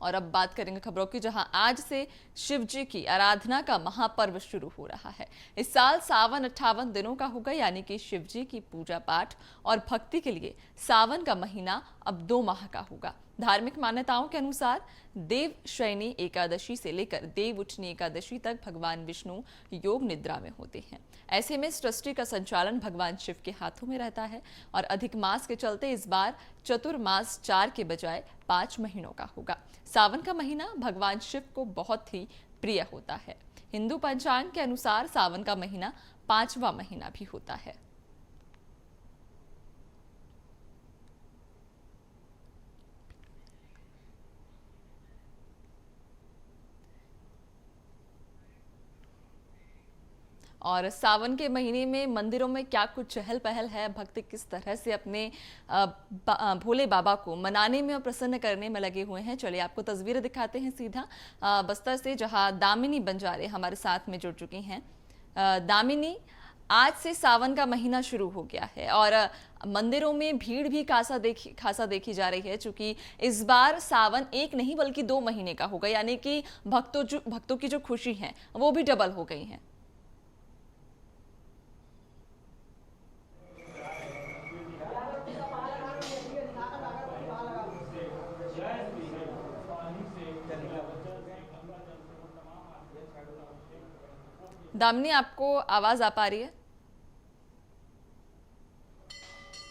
और अब बात करेंगे खबरों की, जहां आज से शिव जी की आराधना का महापर्व शुरू हो रहा है। इस साल सावन 58 दिनों का होगा, यानी कि शिव जी की पूजा पाठ और भक्ति के लिए सावन का महीना अब 2 माह का होगा। धार्मिक मान्यताओं के अनुसार देव शयनी एकादशी से लेकर देव उठनी एकादशी तक भगवान विष्णु योग निद्रा में होते हैं। ऐसे में सृष्टि का संचालन भगवान शिव के हाथों में रहता है और अधिक मास के चलते इस बार चतुर्मास 4 के बजाय 5 महीनों का होगा। सावन का महीना भगवान शिव को बहुत ही प्रिय होता है। हिंदू पंचांग के अनुसार सावन का महीना 5वां महीना भी होता है। और सावन के महीने में मंदिरों में क्या कुछ चहल पहल है, भक्त किस तरह से अपने भोले बाबा को मनाने में और प्रसन्न करने में लगे हुए हैं। चलिए आपको तस्वीरें दिखाते हैं सीधा बस्तर से, जहां दामिनी बंजारे हमारे साथ में जुड़ चुकी हैं। दामिनी, आज से सावन का महीना शुरू हो गया है और मंदिरों में भीड़ भी खासा देखी जा रही है, क्योंकि इस बार सावन 1 नहीं बल्कि 2 महीने का होगा, यानी कि भक्तों की जो खुशी है वो भी डबल हो गई है। दामिनी, आपको आवाज आ पा रही है?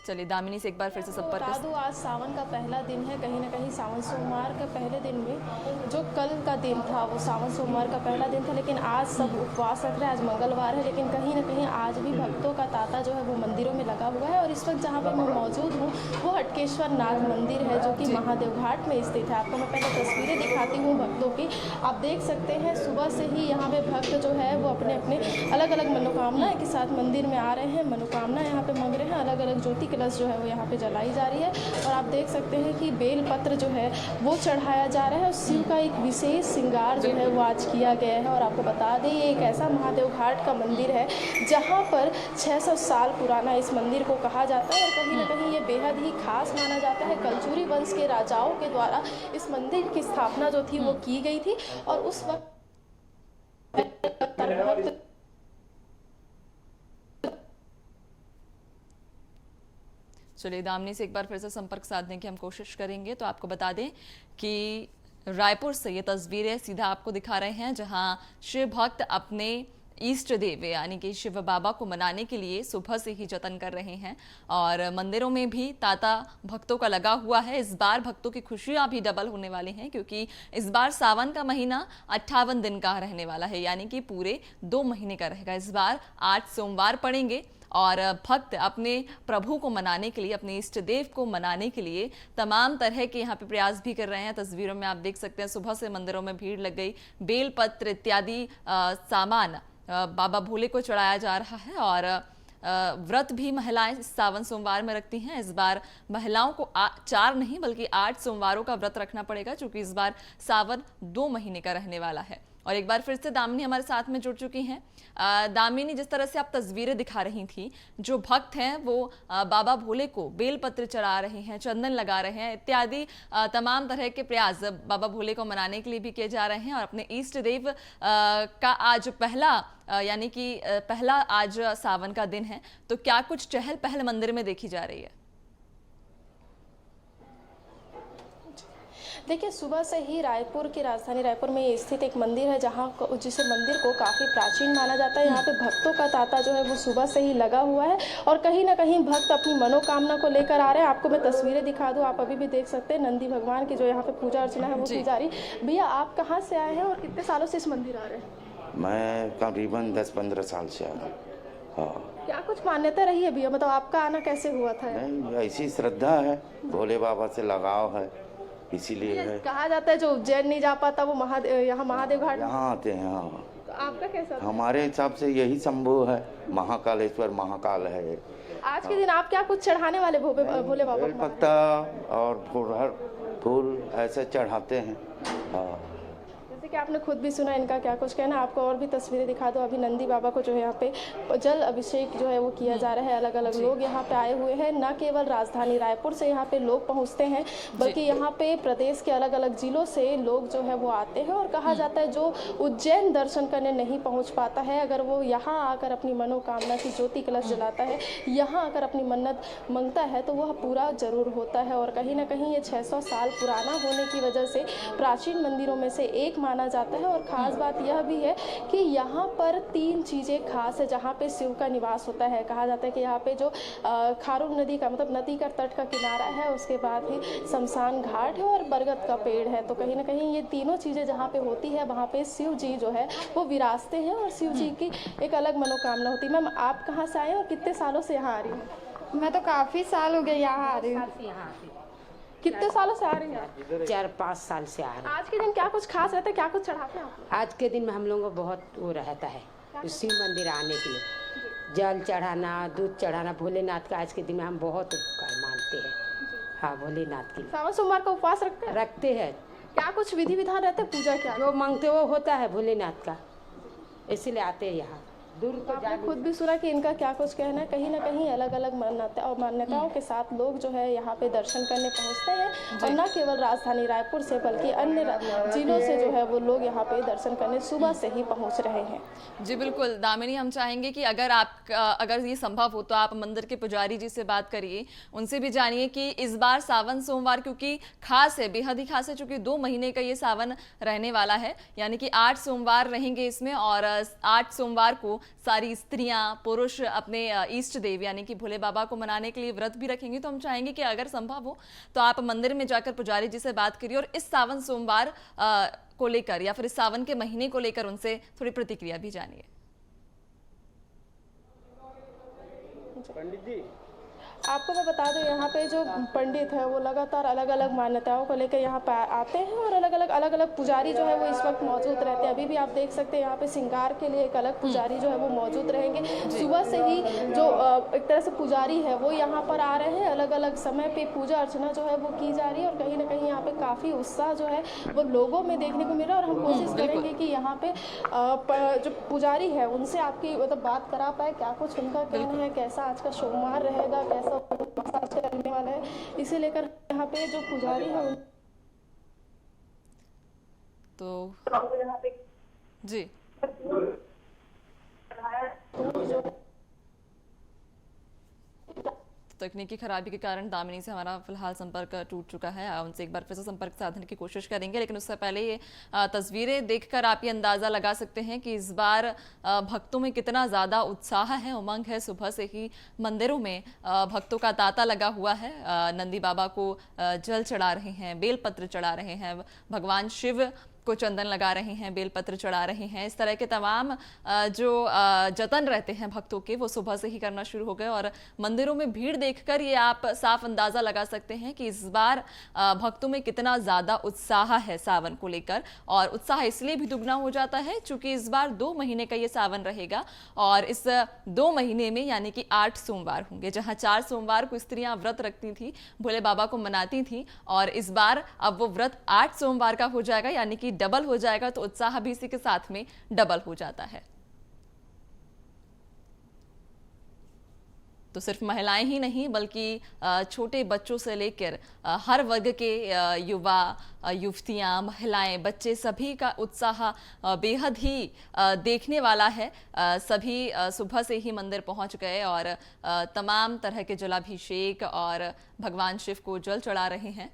चलिए दामिनी से एक बार फिर से संपर्क। आज सावन का पहला दिन है, कहीं ना कहीं सावन सोमवार के पहले दिन में जो कल का दिन था वो सावन सोमवार का पहला दिन था, लेकिन आज सब उपवास रख रहे हैं। आज मंगलवार है, लेकिन कहीं ना कहीं आज भी भक्तों का तांता जो है वो मंदिरों में लगा हुआ है। और इस वक्त जहाँ पे मैं मौजूद हूँ वो हटकेश्वर नाग मंदिर है, जो कि महादेव घाट में स्थित है। आपको मैं पहले तस्वीरें दिखाती हूँ भक्तों की। आप देख सकते हैं सुबह से ही यहाँ पे भक्त जो है वो अपने अपने अलग अलग मनोकामनाएं के साथ मंदिर में आ रहे हैं, मनोकामना यहाँ पे मांग रहे हैं। अलग अलग ज्योति कलश जो है वो यहाँ पे जलाई जा रही है और आप देख सकते हैं कि बेल पत्र जो है वो चढ़ाया जा रहा है और शिव का एक विशेष श्रृंगार जो है वो आज किया गया है। और आपको बता दें ये एक ऐसा महादेव घाट का मंदिर है जहाँ पर 600 साल पुराना इस मंदिर को कहा जाता है और कहीं ना कहीं ये बेहद ही खास माना जाता है। कलचुरी वंश के राजाओं के द्वारा इस मंदिर की स्थापना जो थी वो की गई थी और उस वक्त चलिए दामिनी से एक बार फिर से संपर्क साधने की हम कोशिश करेंगे। तो आपको बता दें कि रायपुर से ये तस्वीरें सीधा आपको दिखा रहे हैं, जहां शिव भक्त अपने ईष्ट देव यानी कि शिव बाबा को मनाने के लिए सुबह से ही जतन कर रहे हैं और मंदिरों में भी तांता भक्तों का लगा हुआ है। इस बार भक्तों की खुशियां भी डबल होने वाली हैं, क्योंकि इस बार सावन का महीना 58 दिन का रहने वाला है, यानी कि पूरे 2 महीने का रहेगा। इस बार 8 सोमवार पड़ेंगे और भक्त अपने प्रभु को मनाने के लिए, अपने इष्ट देव को मनाने के लिए तमाम तरह के यहाँ पे प्रयास भी कर रहे हैं। तस्वीरों में आप देख सकते हैं सुबह से मंदिरों में भीड़ लग गई। बेलपत्र इत्यादि सामान बाबा भोले को चढ़ाया जा रहा है और व्रत भी महिलाएं सावन सोमवार में रखती हैं। इस बार महिलाओं को 4 नहीं बल्कि 8 सोमवारों का व्रत रखना पड़ेगा, क्योंकि इस बार सावन 2 महीने का रहने वाला है। और एक बार फिर से दामिनी हमारे साथ में जुड़ चुकी हैं। दामिनी, जिस तरह से आप तस्वीरें दिखा रही थी, जो भक्त हैं वो बाबा भोले को बेलपत्र चढ़ा रहे हैं, चंदन लगा रहे हैं, इत्यादि तमाम तरह के प्रयास बाबा भोले को मनाने के लिए भी किए जा रहे हैं। और अपने इष्ट देव का आज पहला यानी कि पहला आज सावन का दिन है, तो क्या कुछ चहल पहल मंदिर में देखी जा रही है? देखिए सुबह से ही रायपुर की राजधानी रायपुर में स्थित एक मंदिर है, जहाँ जिसे मंदिर को काफ़ी प्राचीन माना जाता है। यहाँ पे भक्तों का तांता जो है वो सुबह से ही लगा हुआ है और कहीं ना कहीं भक्त अपनी मनोकामना को लेकर आ रहे हैं। आपको मैं तस्वीरें दिखा दूँ, आप अभी भी देख सकते हैं नंदी भगवान की जो यहाँ पे पूजा अर्चना है वो की जा रही। भैया आप कहाँ से आए हैं और कितने सालों से इस मंदिर आ रहे हैं? मैं करीबन 10-15 साल से आ रहा हूँ। हाँ, क्या कुछ मान्यता रही है भैया, मतलब आपका आना कैसे हुआ था? नहीं, ऐसी श्रद्धा है, भोले बाबा से लगाव है, इसीलिए है। कहा जाता है जो उज्जैन नहीं जा पाता वो यहाँ महादेव घाट यहाँ आते हैं। हाँ, तो आपका कैसा? हमारे हिसाब से यही संभव है, महाकालेश्वर महाकाल है। आज के दिन आप क्या कुछ चढ़ाने वाले भोले बाबा को? पत्ता और फूल ऐसे चढ़ाते हैं। हाँ, जैसे देखिए, आपने खुद भी सुना इनका क्या कुछ कहना। आपको और भी तस्वीरें दिखा दो। अभी नंदी बाबा को जो है यहाँ पे जल अभिषेक जो है वो किया जा रहा है। अलग अलग लोग यहाँ पे आए हुए हैं। न केवल राजधानी रायपुर से यहाँ पे लोग पहुँचते हैं, बल्कि यहाँ पे प्रदेश के अलग अलग जिलों से लोग जो है वो आते हैं। और कहा जाता है जो उज्जैन दर्शन करने नहीं पहुँच पाता है, अगर वो यहाँ आकर अपनी मनोकामना की ज्योति कलश जलाता है, यहाँ आकर अपनी मन्नत मांगता है, तो वह पूरा जरूर होता है। और कहीं ना कहीं ये 600 साल पुराना होने की वजह से प्राचीन मंदिरों में से एक माना जाता है। और ख़ास बात यह भी है कि यहाँ पर 3 चीज़ें खास है जहाँ पे शिव का निवास होता है। कहा जाता है कि यहाँ पे जो खारून नदी का मतलब नदी का तट का किनारा है, उसके बाद ही शमशान घाट है और बरगद का पेड़ है। तो कहीं ना कहीं ये तीनों चीज़ें जहाँ पे होती है वहाँ पे शिव जी जो है वो विराजते हैं और शिव जी की एक अलग मनोकामना होती है। मैम, आप कहाँ से आए और कितने सालों से यहाँ आ रही हैं? मैं तो काफ़ी साल हो गए यहाँ आ रही हूँ। कितने सालों से आ रही हैं? 4-5 साल से आ रहे हैं। आज के दिन क्या कुछ खास रहता है, क्या कुछ चढ़ाते हैं आप? आज के दिन में हम लोगों को बहुत वो रहता है शिव मंदिर आने के लिए, जल चढ़ाना, दूध चढ़ाना। भोलेनाथ का आज के दिन में हम बहुत उपकार मानते हैं। हाँ, भोलेनाथ के लिए सावन सोमवार का उपवास रखते हैं। क्या कुछ विधि विधान रहते हैं, पूजा क्या? जो मांगते वो होता है भोलेनाथ का, इसीलिए आते हैं यहाँ। दूर तो आपने खुद भी सुना कि इनका क्या कुछ कहना है। कहीं ना कहीं अलग अलग मान्यताओं के साथ लोग जो है यहाँ पे दर्शन करने पहुँचते हैं। और न केवल राजधानी रायपुर से बल्कि अन्य जिलों से जो है वो लोग यहाँ पे दर्शन करने सुबह से ही पहुँच रहे हैं। जी बिल्कुल दामिनी, हम चाहेंगे कि अगर ये संभव हो तो आप मंदिर के पुजारी जी से बात करिए, उनसे भी जानिए कि इस बार सावन सोमवार क्योंकि खास है, बेहद ही खास है, चूंकि 2 महीने का ये सावन रहने वाला है, यानी कि 8 सोमवार रहेंगे इसमें। और 8 सोमवार को सारी स्त्रियां पुरुष अपने इष्ट देव यानी कि भोले बाबा को मनाने के लिए व्रत भी रखेंगे। तो हम चाहेंगे कि अगर संभव हो तो आप मंदिर में जाकर पुजारी जी से बात करिए और इस सावन सोमवार को लेकर या फिर इस सावन के महीने को लेकर उनसे थोड़ी प्रतिक्रिया भी जानिए। पंडित जी, आपको मैं बता दूं, यहाँ पे जो पंडित है वो लगातार अलग अलग मान्यताओं को लेकर यहाँ पे आते हैं और अलग अलग पुजारी जो है वो इस वक्त मौजूद रहते हैं। अभी भी आप देख सकते हैं यहाँ पे श्रृंगार के लिए एक अलग पुजारी जो है वो मौजूद रहेंगे। सुबह से ही जो एक तरह से पुजारी है वो यहाँ पर आ रहे हैं। अलग अलग समय पे पूजा अर्चना जो है वो की जा रही है और कहीं ना कहीं यहाँ पे काफ़ी उत्साह जो है वो लोगों में देखने को मिल रहा है। और हम कोशिश करेंगे कि यहाँ पे जो पुजारी है उनसे आपकी मतलब बात करा पाए, क्या कुछ उनका कहना है, कैसा आज का सोमवार रहेगा, कैसा आज करने वाला है, इसे लेकर यहाँ पे जो पुजारी है तो जी तकनीकी खराबी के कारण दामिनी से हमारा फिलहाल संपर्क टूट चुका है। उनसे एक बार फिर से संपर्क साधने की कोशिश करेंगे, लेकिन उससे पहले ये तस्वीरें देखकर आप ये अंदाज़ा लगा सकते हैं कि इस बार भक्तों में कितना ज़्यादा उत्साह है, उमंग है। सुबह से ही मंदिरों में भक्तों का तांता लगा हुआ है। नंदी बाबा को जल चढ़ा रहे हैं, बेलपत्र चढ़ा रहे हैं, भगवान शिव को चंदन लगा रहे हैं, बेलपत्र चढ़ा रहे हैं। इस तरह के तमाम जो जतन रहते हैं भक्तों के वो सुबह से ही करना शुरू हो गए। और मंदिरों में भीड़ देखकर ये आप साफ अंदाजा लगा सकते हैं कि इस बार भक्तों में कितना ज़्यादा उत्साह है सावन को लेकर। और उत्साह इसलिए भी दुगना हो जाता है क्योंकि इस बार 2 महीने का ये सावन रहेगा और इस 2 महीने में यानी कि 8 सोमवार होंगे, जहाँ 4 सोमवार को स्त्रियां व्रत रखती थी, भोले बाबा को मनाती थी। और इस बार अब वो व्रत 8 सोमवार का हो जाएगा, यानी कि डबल हो जाएगा। तो उत्साह भी इसी के साथ में डबल हो जाता है। तो सिर्फ महिलाएं ही नहीं बल्कि छोटे बच्चों से लेकर हर वर्ग के युवा, युवतियां, महिलाएं, बच्चे सभी का उत्साह बेहद ही देखने वाला है। सभी सुबह से ही मंदिर पहुंच गए और तमाम तरह के जलाभिषेक और भगवान शिव को जल चढ़ा रहे हैं।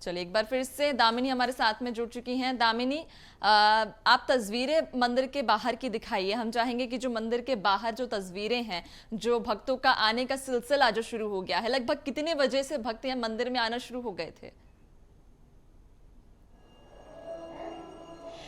चलिए एक बार फिर से दामिनी हमारे साथ में जुड़ चुकी हैं। दामिनी, आप तस्वीरें मंदिर के बाहर की दिखाइए। हम चाहेंगे कि जो मंदिर के बाहर जो तस्वीरें हैं, जो भक्तों का आने का सिलसिला जो शुरू हो गया है, लगभग कितने बजे से भक्त यहाँ मंदिर में आना शुरू हो गए थे?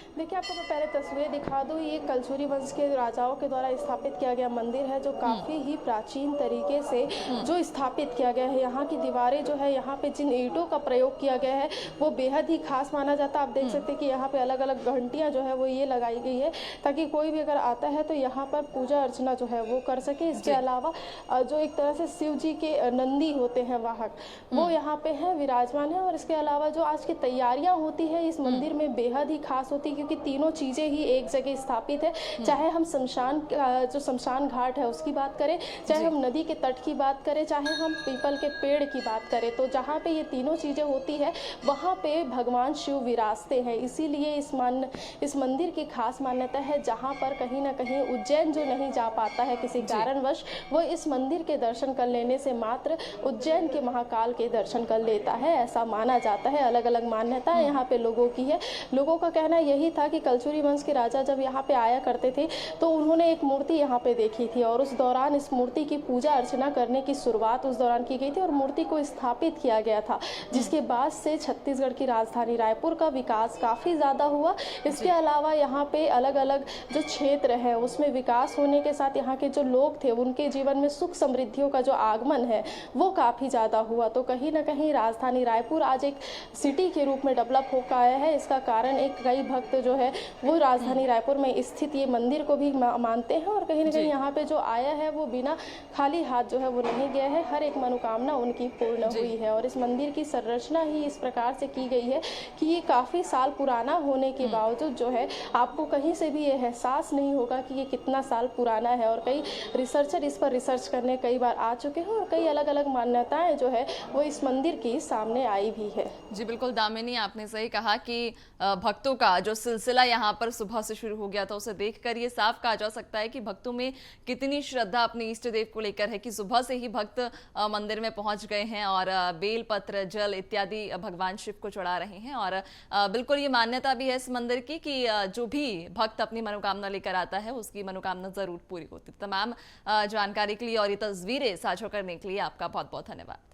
देखिए, आपको मैं पहले तस्वीरें दिखा दूँ। ये कलचुरी वंश के राजाओं के द्वारा स्थापित किया गया मंदिर है, जो काफ़ी ही प्राचीन तरीके से जो स्थापित किया गया है। यहाँ की दीवारें जो है, यहाँ पे जिन ईंटों का प्रयोग किया गया है वो बेहद ही खास माना जाता है। आप देख सकते हैं कि यहाँ पे अलग अलग घंटियाँ जो है वो ये लगाई गई है, ताकि कोई भी अगर आता है तो यहाँ पर पूजा अर्चना जो है वो कर सके। इसके अलावा जो एक तरह से शिव जी के नंदी होते हैं वाहक, वो यहाँ पे हैं, विराजमान है। और इसके अलावा जो आज की तैयारियाँ होती है इस मंदिर में बेहद ही खास होती है, क्योंकि तीनों चीज़ें ही एक जगह स्थापित है। चाहे हम जो शमशान घाट है उसकी बात करें, चाहे हम नदी के तट की बात करें, चाहे हम पीपल के पेड़ की बात करें, तो जहाँ पे ये तीनों चीज़ें होती है वहाँ पे भगवान शिव विराजते हैं। इसीलिए इस मंदिर की खास मान्यता है, जहाँ पर कहीं ना कहीं उज्जैन जो नहीं जा पाता है किसी कारणवश, वो इस मंदिर के दर्शन कर लेने से मात्र उज्जैन के महाकाल के दर्शन कर लेता है, ऐसा माना जाता है। अलग अलग मान्यताएं यहाँ पे लोगों की है। लोगों का कहना यही था कि कलचुरी वंश के राजा जब यहाँ पे आया करते थे तो उन्होंने एक मूर्ति यहाँ पे देखी थी, और उस दौरान इस मूर्ति की पूजा अर्चना करने की शुरुआत उस दौरान की गई थी और मूर्ति को स्थापित किया गया था, जिसके बाद से छत्तीसगढ़ की राजधानी रायपुर का विकास काफ़ी ज़्यादा हुआ। इसके अलावा यहाँ पे अलग अलग जो क्षेत्र है उसमें विकास होने के साथ यहाँ के जो लोग थे उनके जीवन में सुख समृद्धियों का जो आगमन है वो काफ़ी ज़्यादा हुआ। तो कहीं ना कहीं राजधानी रायपुर आज एक सिटी के रूप में डेवलप होकर आया है। इसका कारण एक कई भक्त जो है वो राजधानी रायपुर में स्थित ये मंदिर को भी मानते हैं, और कहीं ना कहीं यहाँ पे जो आया है वो बिना खाली हाथ जो है वो नहीं गया है। हर एक मनोकामना उनकी पूर्ण हुई है। और इस मंदिर की संरचना ही इस प्रकार से की गई है कि ये काफ़ी साल पुराना होने के बावजूद जो है आपको कहीं से भी ये एहसास नहीं होगा कि ये कितना साल पुराना है। और कई रिसर्चर इस पर रिसर्च करने कई बार आ चुके हैं, और कई अलग अलग मान्यताएं जो है वो इस मंदिर की सामने आई भी है। जी बिल्कुल दामिनी, आपने सही कहा कि भक्तों का जो सिलसिला यहाँ पर सुबह से शुरू हो गया था, उसे देखकर ये साफ कहा जा सकता है कि भक्तों में कितनी श्रद्धा अपने इष्ट देव को लेकर है कि सुबह से ही भक्त मंदिर में पहुंच गए हैं और बेल पत्र जल इत्यादि भगवान शिव को चढ़ा रहे हैं। और बिल्कुल ये मान्यता भी है इस मंदिर की कि जो भी भक्त अपनी मनोकामना लेकर आता है उसकी मनोकामना जरूर पूरी होती है। तमाम जानकारी के लिए और ये तस्वीरें साझा करने के लिए आपका बहुत बहुत धन्यवाद।